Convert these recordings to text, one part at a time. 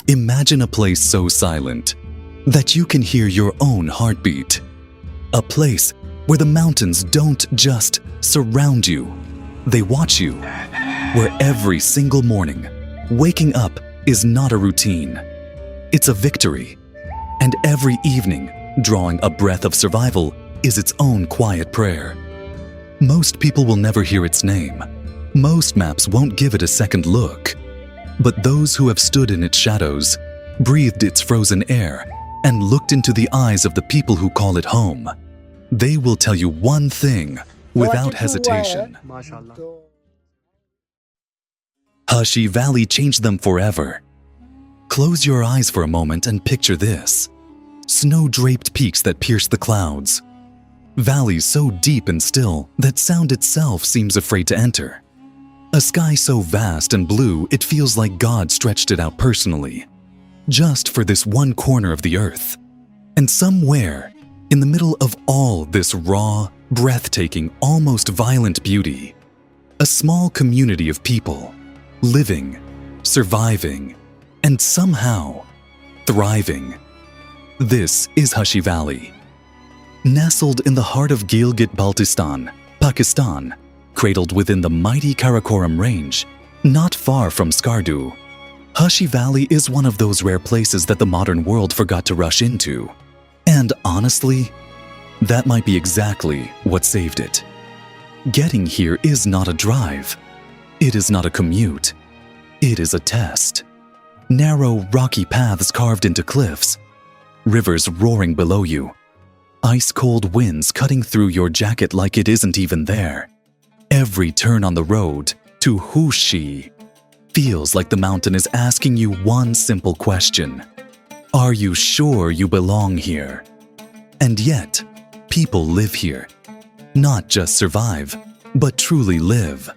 Imagine a place so silent that you can hear your own heartbeat. A place where the mountains don't just surround you, they watch you. Where every single morning, waking up is not a routine, it's a victory. And every evening, drawing a breath of survival is its own quiet prayer. Most people will never hear its name. Most maps won't give it a second look. But those who have stood in its shadows, breathed its frozen air, and looked into the eyes of the people who call it home, they will tell you one thing without hesitation. Hushe Valley changed them forever. Close your eyes for a moment and picture this. Snow-draped peaks that pierce the clouds. Valleys so deep and still that sound itself seems afraid to enter. A sky so vast and blue it feels like God stretched it out personally, just for this one corner of the earth. And somewhere, in the middle of all this raw, breathtaking, almost violent beauty, a small community of people, living, surviving, and somehow thriving. This is Hushe Valley. Nestled in the heart of Gilgit-Baltistan, Pakistan, cradled within the mighty Karakoram Range, not far from Skardu, Hushe Valley is one of those rare places that the modern world forgot to rush into. And honestly, that might be exactly what saved it. Getting here is not a drive. It is not a commute. It is a test. Narrow, rocky paths carved into cliffs, rivers roaring below you, ice-cold winds cutting through your jacket like it isn't even there. Every turn on the road to Hushe feels like the mountain is asking you one simple question. Are you sure you belong here? And yet, people live here. Not just survive, but truly live.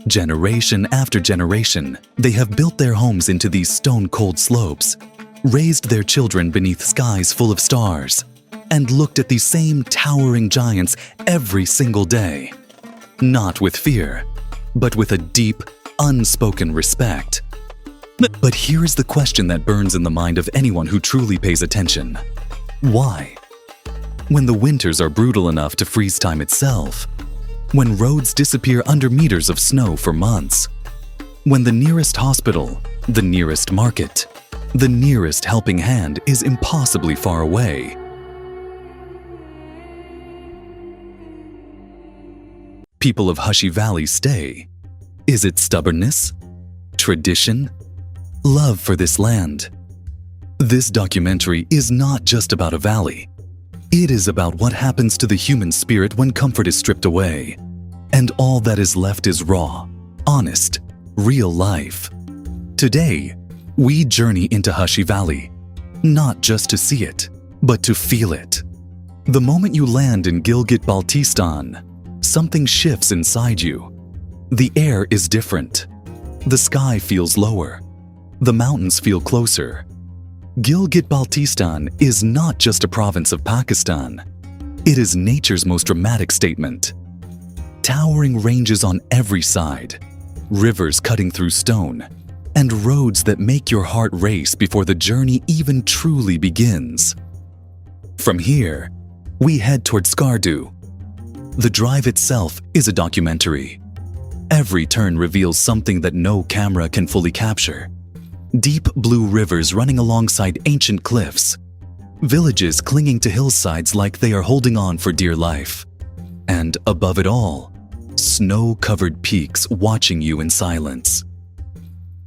Generation after generation, they have built their homes into these stone-cold slopes, raised their children beneath skies full of stars, and looked at these same towering giants every single day. Not with fear, but with a deep, unspoken respect. But here is the question that burns in the mind of anyone who truly pays attention. Why? When the winters are brutal enough to freeze time itself, when roads disappear under meters of snow for months, when the nearest hospital, the nearest market, the nearest helping hand is impossibly far away. People of Hushe Valley stay. Is it stubbornness? Tradition? Love for this land? This documentary is not just about a valley. It is about what happens to the human spirit when comfort is stripped away, and all that is left is raw, honest, real life. Today, we journey into Hushe Valley, not just to see it, but to feel it. The moment you land in Gilgit-Baltistan, something shifts inside you. The air is different. The sky feels lower. The mountains feel closer. Gilgit-Baltistan is not just a province of Pakistan. It is nature's most dramatic statement. Towering ranges on every side, rivers cutting through stone, and roads that make your heart race before the journey even truly begins. From here, we head toward Skardu. The drive itself is a documentary. Every turn reveals something that no camera can fully capture. Deep blue rivers running alongside ancient cliffs, villages clinging to hillsides like they are holding on for dear life, and above it all, snow-covered peaks watching you in silence.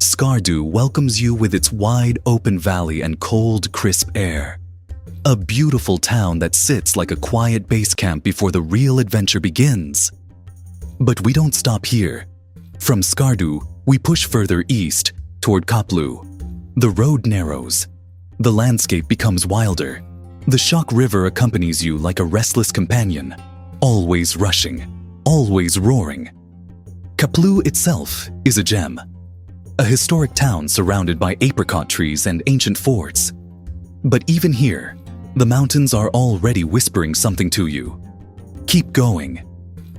Skardu welcomes you with its wide open valley and cold, crisp air. A beautiful town that sits like a quiet base camp before the real adventure begins. But we don't stop here. From Skardu, we push further east toward Kaplu. The road narrows. The landscape becomes wilder. The Shok River accompanies you like a restless companion, always rushing, always roaring. Kaplu itself is a gem. A historic town surrounded by apricot trees and ancient forts. But even here, the mountains are already whispering something to you. Keep going.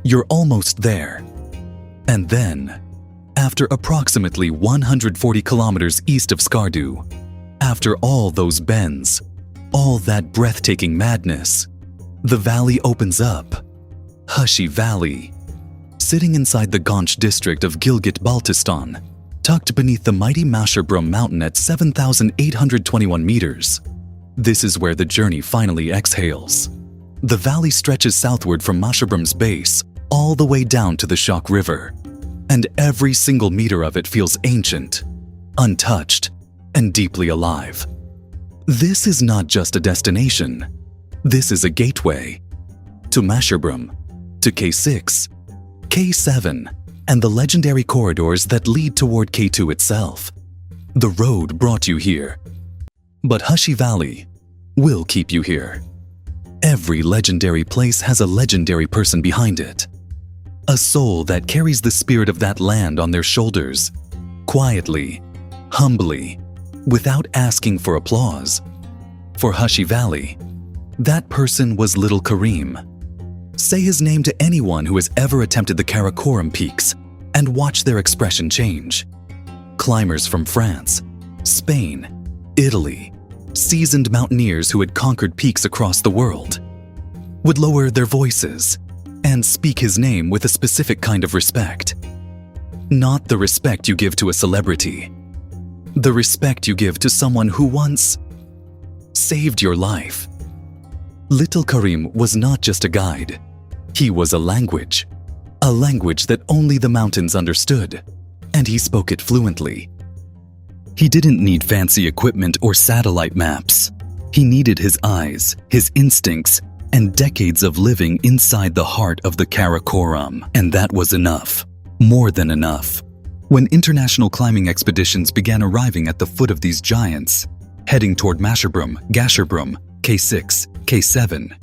You're almost there. And then, After approximately 140 kilometers east of Skardu, after all those bends, all that breathtaking madness, the valley opens up. Hushe Valley. Sitting inside the Ganj district of Gilgit-Baltistan, tucked beneath the mighty Masherbrum mountain at 7,821 meters. This is where the journey finally exhales. The valley stretches southward from Masherbrum's base all the way down to the Shock River, and every single meter of it feels ancient, untouched, and deeply alive. This is not just a destination. This is a gateway to Masherbrum, to K6, K7, and the legendary corridors that lead toward K2 itself. The road brought you here, but Hushe Valley will keep you here. Every legendary place has a legendary person behind it. A soul that carries the spirit of that land on their shoulders, quietly, humbly, without asking for applause. For Hushe Valley, that person was little Kareem. Say his name to anyone who has ever attempted the Karakoram peaks and watch their expression change. Climbers from France, Spain, Italy, seasoned mountaineers who had conquered peaks across the world, would lower their voices and speak his name with a specific kind of respect. Not the respect you give to a celebrity. The respect you give to someone who once saved your life. Little Kareem was not just a guide. He was a language that only the mountains understood, and he spoke it fluently. He didn't need fancy equipment or satellite maps. He needed his eyes, his instincts, and decades of living inside the heart of the Karakoram, and that was enough, more than enough. When international climbing expeditions began arriving at the foot of these giants, heading toward Masherbrum, Gasherbrum, K6, K7,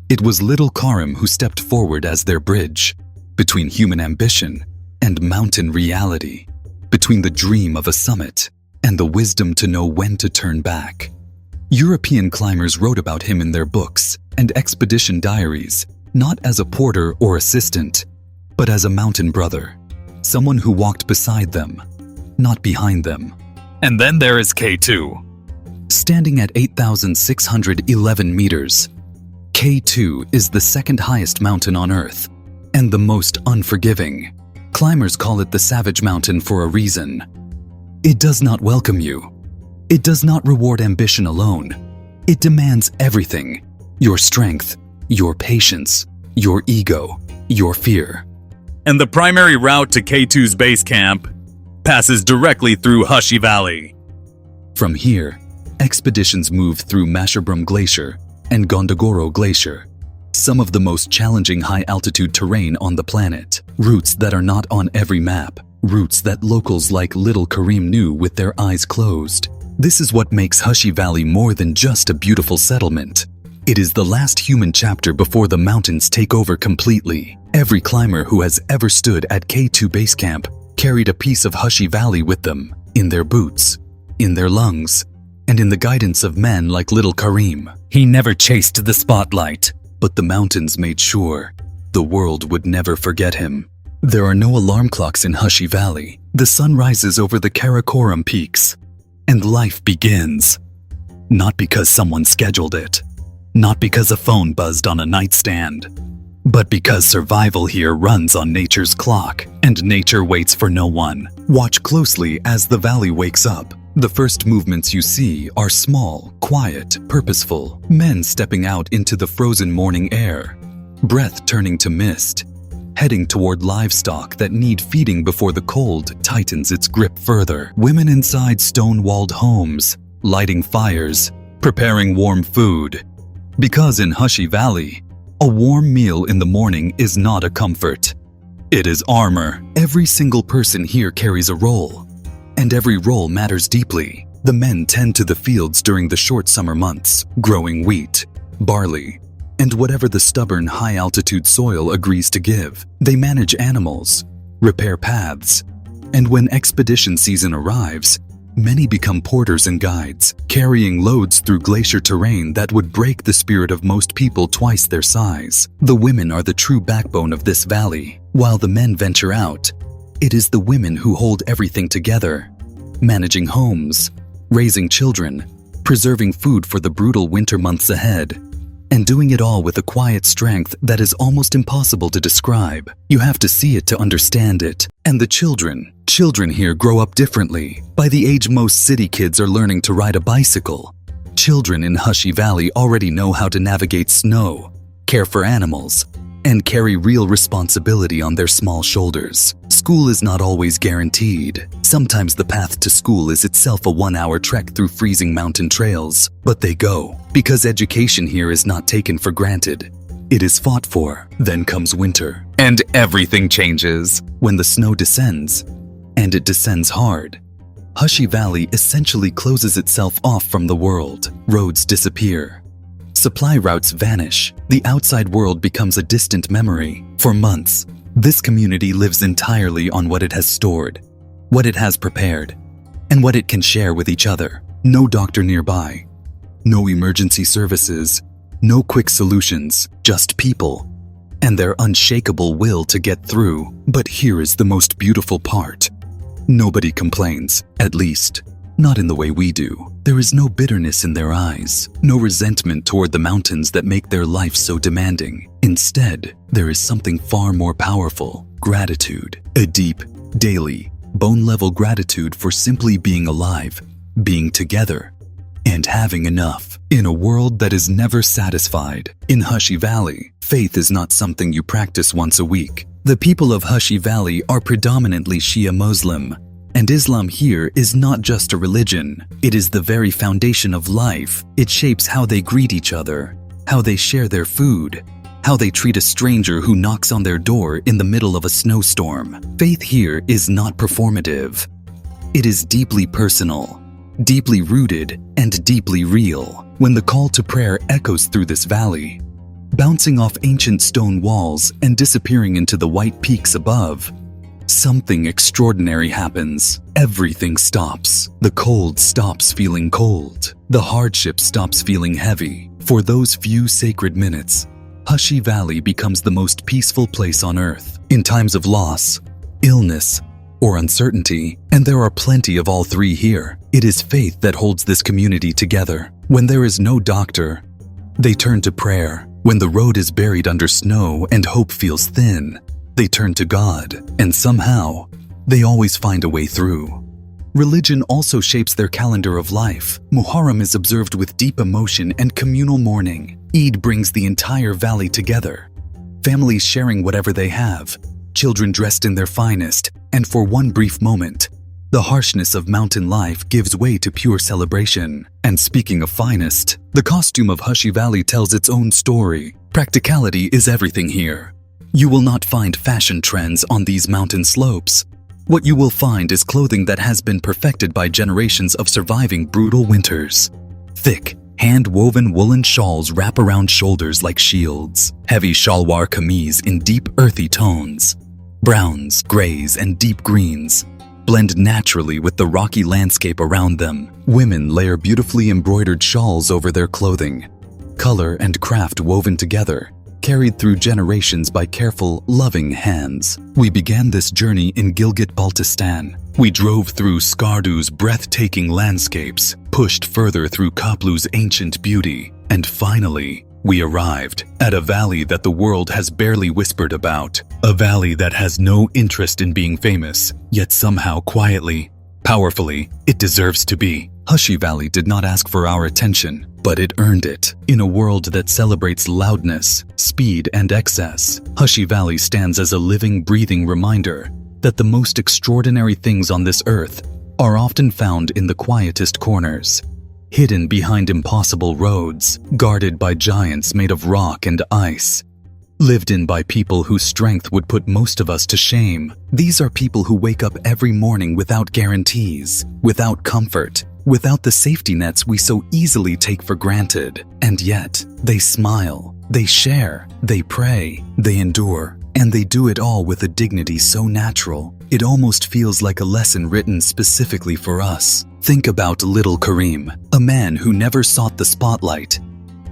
it was little Kareem who stepped forward as their bridge between human ambition and mountain reality, between the dream of a summit and the wisdom to know when to turn back. European climbers wrote about him in their books and expedition diaries, not as a porter or assistant, but as a mountain brother, someone who walked beside them, not behind them. And then there is K2. Standing at 8,611 meters, K2 is the second highest mountain on Earth and the most unforgiving. Climbers call it the Savage Mountain for a reason. It does not welcome you. It does not reward ambition alone. It demands everything: your strength, your patience, your ego, your fear. And the primary route to K2's base camp passes directly through Hushe Valley. From here, expeditions move through Masherbrum Glacier and Gondogoro Glacier, some of the most challenging high-altitude terrain on the planet. Routes that are not on every map, routes that locals like little Kareem knew with their eyes closed. This is what makes Hushe Valley more than just a beautiful settlement. It is the last human chapter before the mountains take over completely. Every climber who has ever stood at K2 base camp carried a piece of Hushe Valley with them, in their boots, in their lungs, and in the guidance of men like little Kareem. He never chased the spotlight, but the mountains made sure the world would never forget him. There are no alarm clocks in Hushe Valley. The sun rises over the Karakoram peaks, and life begins. Not because someone scheduled it, not because a phone buzzed on a nightstand, but because survival here runs on nature's clock, and nature waits for no one. Watch closely as the valley wakes up. The first movements you see are small, quiet, purposeful. Men stepping out into the frozen morning air, breath turning to mist, heading toward livestock that need feeding before the cold tightens its grip further. Women inside stone-walled homes, lighting fires, preparing warm food. Because in Hushe Valley, a warm meal in the morning is not a comfort. It is armor. Every single person here carries a role, and every role matters deeply. The men tend to the fields during the short summer months, growing wheat, barley, and whatever the stubborn high-altitude soil agrees to give. They manage animals, repair paths, and when expedition season arrives, many become porters and guides, carrying loads through glacier terrain that would break the spirit of most people twice their size. The women are the true backbone of this valley. While the men venture out, It is the women who hold everything together, managing homes, raising children, preserving food for the brutal winter months ahead, and doing it all with a quiet strength that is almost impossible to describe. You have to see it to understand it. And the children here grow up differently. By the age most city kids are learning to ride a bicycle, children in Hushe Valley already know how to navigate snow, care for animals, and carry real responsibility on their small shoulders. School is not always guaranteed. Sometimes the path to school is itself a 1-hour trek through freezing mountain trails. But they go, because education here is not taken for granted. It is fought for. Then comes winter, and everything changes. When the snow descends, and it descends hard, Hushe Valley essentially closes itself off from the world. Roads disappear. Supply routes vanish. The outside world becomes a distant memory. For months, this community lives entirely on what it has stored, what it has prepared, and what it can share with each other. No doctor nearby, no emergency services, no quick solutions, just people and their unshakable will to get through. But here is the most beautiful part. Nobody complains, at least, not in the way we do. There is no bitterness in their eyes, no resentment toward the mountains that make their life so demanding. Instead, there is something far more powerful: gratitude. A deep, daily, bone-level gratitude for simply being alive, being together, and having enough. In a world that is never satisfied, in Hushe Valley, faith is not something you practice once a week. The people of Hushe Valley are predominantly Shia Muslim, and Islam here is not just a religion. It is the very foundation of life. It shapes how they greet each other, how they share their food, how they treat a stranger who knocks on their door in the middle of a snowstorm. Faith here is not performative. It is deeply personal, deeply rooted, and deeply real. When the call to prayer echoes through this valley, bouncing off ancient stone walls and disappearing into the white peaks above, something extraordinary happens. Everything stops. The cold stops feeling cold. The hardship stops feeling heavy. For those few sacred minutes, Hushe Valley becomes the most peaceful place on earth. In times of loss, illness, or uncertainty, and there are plenty of all three here, it is faith that holds this community together. When there is no doctor, they turn to prayer. When the road is buried under snow and hope feels thin, they turn to God, and somehow, they always find a way through. Religion also shapes their calendar of life. Muharram is observed with deep emotion and communal mourning. Eid brings the entire valley together, families sharing whatever they have, children dressed in their finest, and for one brief moment, the harshness of mountain life gives way to pure celebration. And speaking of finest, the costume of Hushe Valley tells its own story. Practicality is everything here. You will not find fashion trends on these mountain slopes. What you will find is clothing that has been perfected by generations of surviving brutal winters. Thick, hand-woven woolen shawls wrap around shoulders like shields. Heavy shalwar kameez in deep earthy tones. Browns, grays, and deep greens blend naturally with the rocky landscape around them. Women layer beautifully embroidered shawls over their clothing. Color and craft woven together, carried through generations by careful, loving hands. We began this journey in Gilgit-Baltistan. We drove through Skardu's breathtaking landscapes, pushed further through Kaplu's ancient beauty, and finally, we arrived at a valley that the world has barely whispered about. A valley that has no interest in being famous, yet somehow quietly, powerfully, it deserves to be. Hushe Valley did not ask for our attention, but it earned it. In a world that celebrates loudness, speed, and excess, Hushe Valley stands as a living, breathing reminder that the most extraordinary things on this earth are often found in the quietest corners, hidden behind impossible roads, guarded by giants made of rock and ice, lived in by people whose strength would put most of us to shame. These are people who wake up every morning without guarantees, without comfort, without the safety nets we so easily take for granted. And yet, they smile, they share, they pray, they endure, and they do it all with a dignity so natural, it almost feels like a lesson written specifically for us. Think about little Kareem, a man who never sought the spotlight,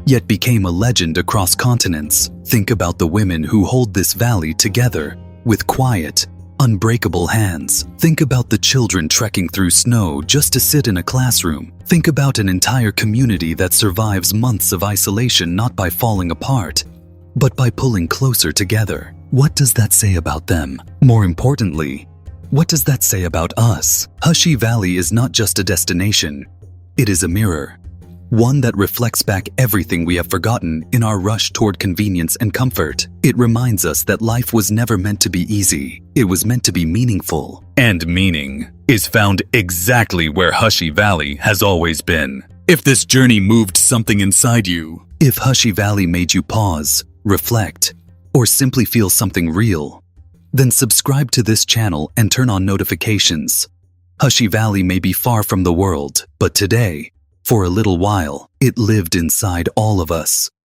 yet became a legend across continents. Think about the women who hold this valley together with quiet, unbreakable hands. Think about the children trekking through snow just to sit in a classroom. Think about an entire community that survives months of isolation not by falling apart, but by pulling closer together. What does that say about them? More importantly, what does that say about us? Hushe Valley is not just a destination. It is a mirror. One that reflects back everything we have forgotten in our rush toward convenience and comfort. It reminds us that life was never meant to be easy. It was meant to be meaningful. And meaning is found exactly where Hushe Valley has always been. If this journey moved something inside you, if Hushe Valley made you pause, reflect, or simply feel something real, then subscribe to this channel and turn on notifications. Hushe Valley may be far from the world, but today, for a little while, it lived inside all of us.